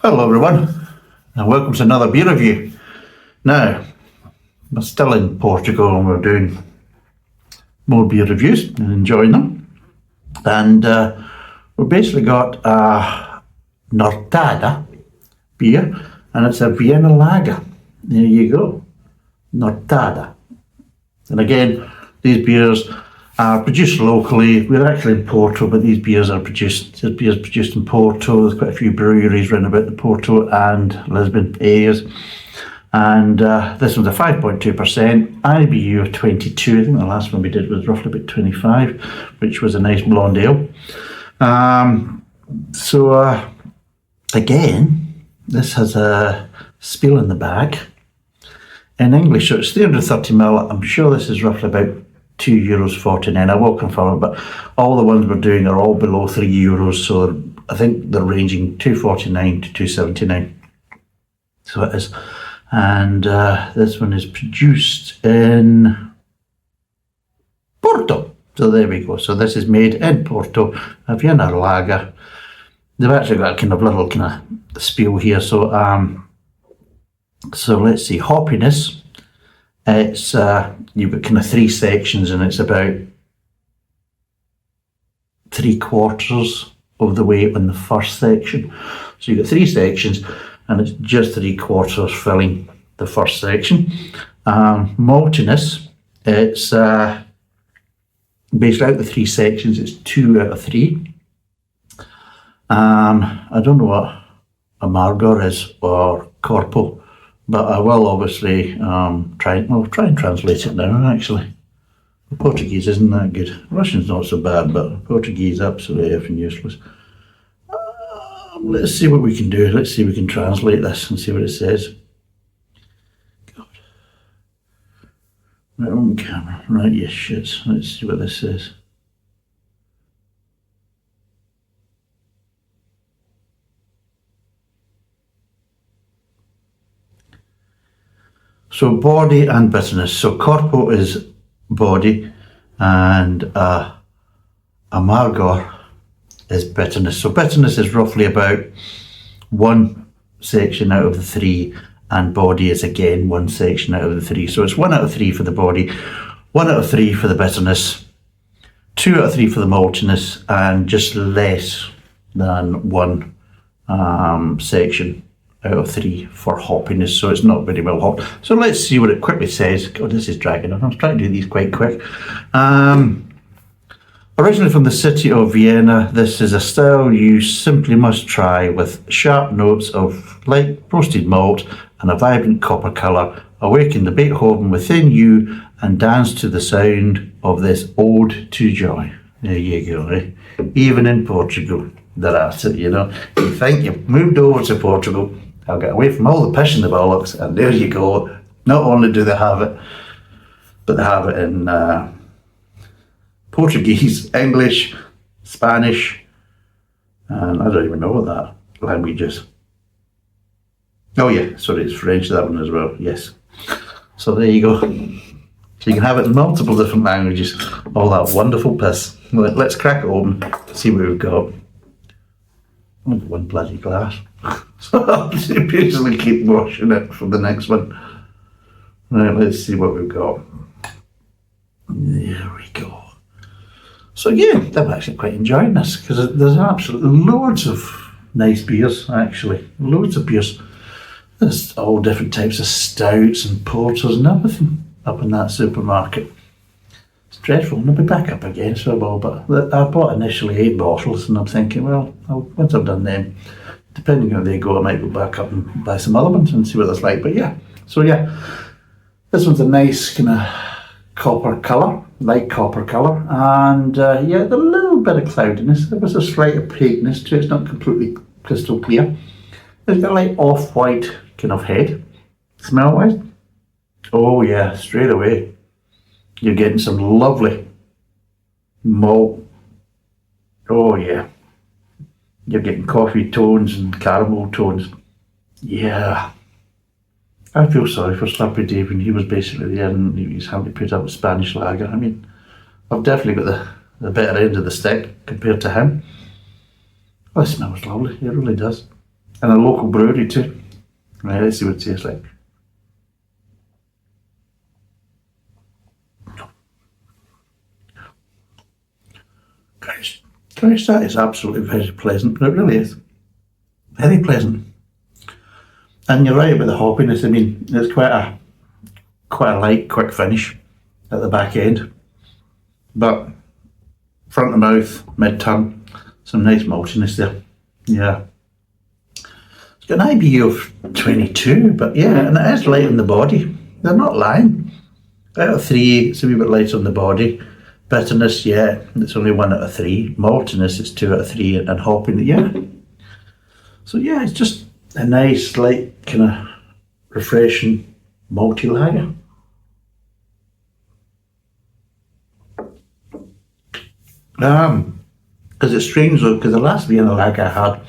Hello everyone, and welcome to another beer review. Now, we're still in Portugal and we're doing more beer reviews and enjoying them. And we've basically got a Nortada beer, and it's a Vienna Lager. There you go, Nortada. And again, these beers are produced locally. We're actually in Porto, but these beers are produced in Porto. There's quite a few breweries around about the Porto and Lisbon areas. And this one's a 5.2%, IBU of 22. I think the last one we did was roughly about 25, which was a nice blonde ale. Again, this has a spiel in the back in English. So it's 330ml. I'm sure this is roughly about €2.49. I will confirm it, but all the ones we're doing are all below €3. So I think they're ranging €2.49 to €2.79. So it is. And this one is produced in Porto. So there we go. So this is made in Porto, a Vienna Lager. They've actually got a kind of little kind of spiel here. So let's see, hoppiness. It's you've got kind of three sections, and it's about 3/4 of the way on the first section. So you've got three sections, and it's just 3/4 filling the first section. Maltiness, it's based out the three sections, it's 2 out of 3. I don't know what amargor is or corpo, but I will obviously try and translate it now. Actually, Portuguese isn't that good. Russian's not so bad, but Portuguese absolutely effing useless. Let's see what we can do. Let's see if we can translate this and see what it says. God. Right on camera. Right, yes, shit. Let's see what this says. So body and bitterness. So corpo is body, and amargor is bitterness. So bitterness is roughly about 1 section out of the 3, and body is again 1 section out of the 3. So it's 1 out of 3 for the body, 1 out of 3 for the bitterness, 2 out of 3 for the maltiness, and just less than 1 section out of 3 for hoppiness. So it's not very well hopped. So let's see what it quickly says. God, this is dragging on. I'm trying to do these quite quick. Originally from the city of Vienna, this is a style you simply must try, with sharp notes of light roasted malt and a vibrant copper colour. Awaken the Beethoven within you and dance to the sound of this ode to joy. There you go, eh? Even in Portugal, they're at it, you know. You think you've moved over to Portugal, I'll get away from all the pish and the bollocks, and there you go. Not only do they have it, but they have it in Portuguese, English, Spanish, and I don't even know what that language is. Oh yeah, sorry, it's French, that one as well, yes. So there you go. So you can have it in multiple different languages. All that wonderful piss. Let's crack it open, see what we've got. One bloody glass. So I'll basically keep washing it for the next one. Right, let's see what we've got. There we go. So again, I'm actually quite enjoying this, because there's absolutely loads of nice beers, actually. Loads of beers. There's all different types of stouts and porters and everything up in that supermarket. It's dreadful, and I'll be back up again, so I will, but I bought initially 8 bottles, and I'm thinking, well, once I've done them, depending on how they go, I might go back up and buy some other ones and see what it's like. But yeah, so yeah, this one's a nice kind of copper colour, light copper colour, and yeah, a little bit of cloudiness. There was a slight opaqueness to it. It's not completely crystal clear. It's got a light off-white kind of head. Smell-wise, oh yeah, straight away you're getting some lovely malt. Oh yeah, you're getting coffee tones and caramel tones. Yeah, I feel sorry for Slurpy Dave, and he was basically there and he's having to put up with Spanish lager. I mean, I've definitely got the better end of the stick compared to him. Oh, it smells lovely, it really does. and a local brewery too. Right, let's see what it tastes like. Gosh, that is absolutely very pleasant. It really is. Very pleasant. And you're right about the hoppiness. I mean, it's quite a light, quick finish at the back end. But front of mouth, mid-tongue, some nice maltiness there. Yeah. It's got an IBU of 22, but yeah, and it is light on the body. They're not lying. Out of 3, it's a wee bit light on the body. Bitterness, yeah, it's only 1 out of 3. Maltiness, it's 2 out of 3, and hopping, yeah. So yeah, it's just a nice, light, kind of refreshing malty lager. Because it's strange though, because the last Vienna Lager I had,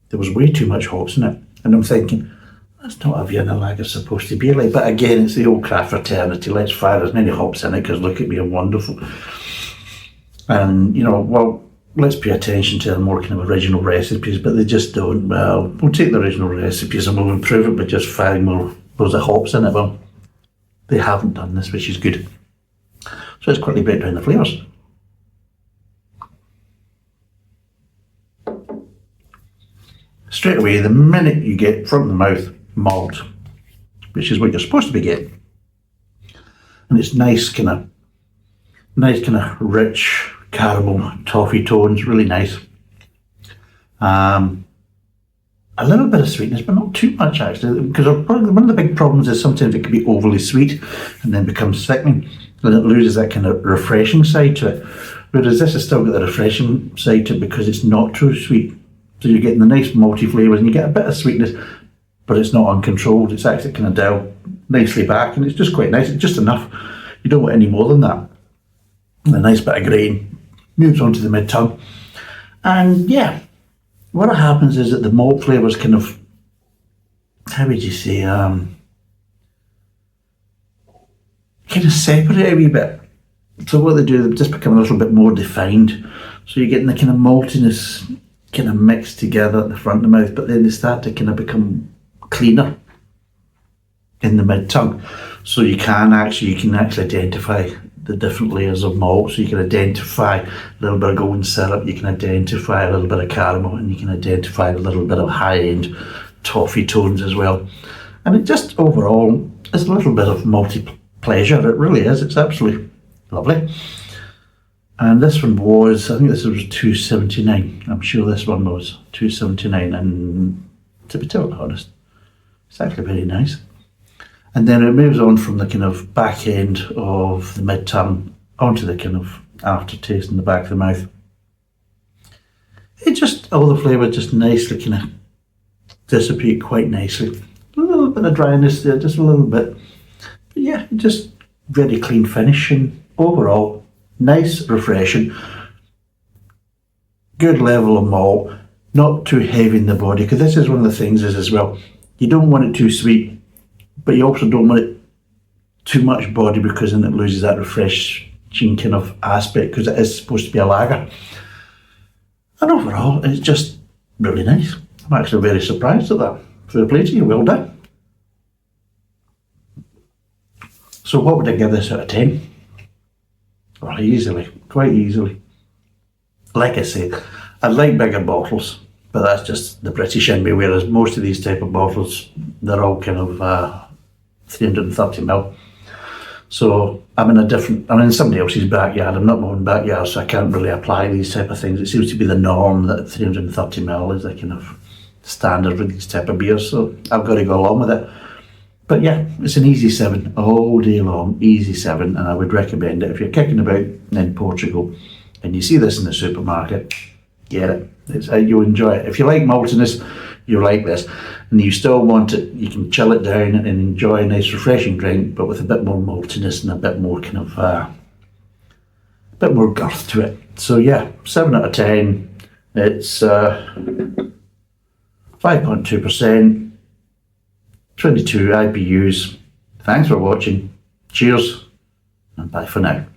there was way too much hops in it, and I'm thinking, that's not what a Vienna Lager supposed to be like. But again, it's the old craft fraternity. Let's fire as many hops in it because look at me, I'm wonderful. And you know, well, let's pay attention to the more kind of original recipes, but they just don't. Well, we'll take the original recipes and we'll improve it by just firing more loads of hops in it. Well, they haven't done this, which is good. So let's quickly break down the flavours. Straight away, the minute you get front of the mouth malt, which is what you're supposed to be getting, and it's nice kind of rich caramel toffee tones, really nice. A little bit of sweetness, but not too much actually, because one of the big problems is sometimes it can be overly sweet and then becomes sickening, and it loses that kind of refreshing side to it. Whereas this has still got the refreshing side to it because it's not too sweet. So you're getting the nice malty flavours and you get a bit of sweetness, but it's not uncontrolled. It's actually kind of dialed nicely back, and it's just quite nice. It's just enough. You don't want any more than that. And a nice bit of grain moves on to the mid-tongue. And yeah, what happens is that the malt flavours kind of, how would you say, kind of separate a wee bit. So what they do, they just become a little bit more defined. So you're getting the kind of maltiness kind of mixed together at the front of the mouth, but then they start to kind of become cleaner in the mid-tongue. So you can actually identify the different layers of malt. So you can identify a little bit of golden syrup, you can identify a little bit of caramel, and you can identify a little bit of high-end toffee tones as well. And it just overall is a little bit of malty pleasure. It really is. It's absolutely lovely. And this one was, I think this was $2.79. I'm sure this one was $2.79, and to be totally honest, it's actually very nice. And then it moves on from the kind of back end of the mid-tongue onto the kind of aftertaste in the back of the mouth. It just, all the flavour just nicely kind of dissipate quite nicely. A little bit of dryness there, just a little bit. But yeah, just very clean finish, and overall, nice, refreshing, good level of malt, not too heavy in the body, because this is one of the things is as well, you don't want it too sweet, but you also don't want it too much body, because then it loses that refreshing kind of aspect, because it is supposed to be a lager. And overall, it's just really nice. I'm actually very surprised at that. Fair play to you, well done. So what would I give this out of 10? Well, easily, quite easily. Like I said, I like bigger bottles, but that's just the British in me, whereas most of these type of bottles, they're all kind of 330ml. So I'm in somebody else's backyard. I'm not my own backyard, so I can't really apply these type of things. It seems to be the norm that 330ml is the kind of standard with these type of beers, so I've got to go along with it. But yeah, it's an easy 7 all day long, easy 7, and I would recommend it if you're kicking about in Portugal and you see this in the supermarket. Get it. You'll enjoy it. If you like maltiness, you'll like this, and you still want it, you can chill it down and enjoy a nice refreshing drink, but with a bit more maltiness and a bit more kind of a bit more girth to it. So yeah, 7 out of 10. It's 5.2%. 22 IBUs. Thanks for watching. Cheers, and bye for now.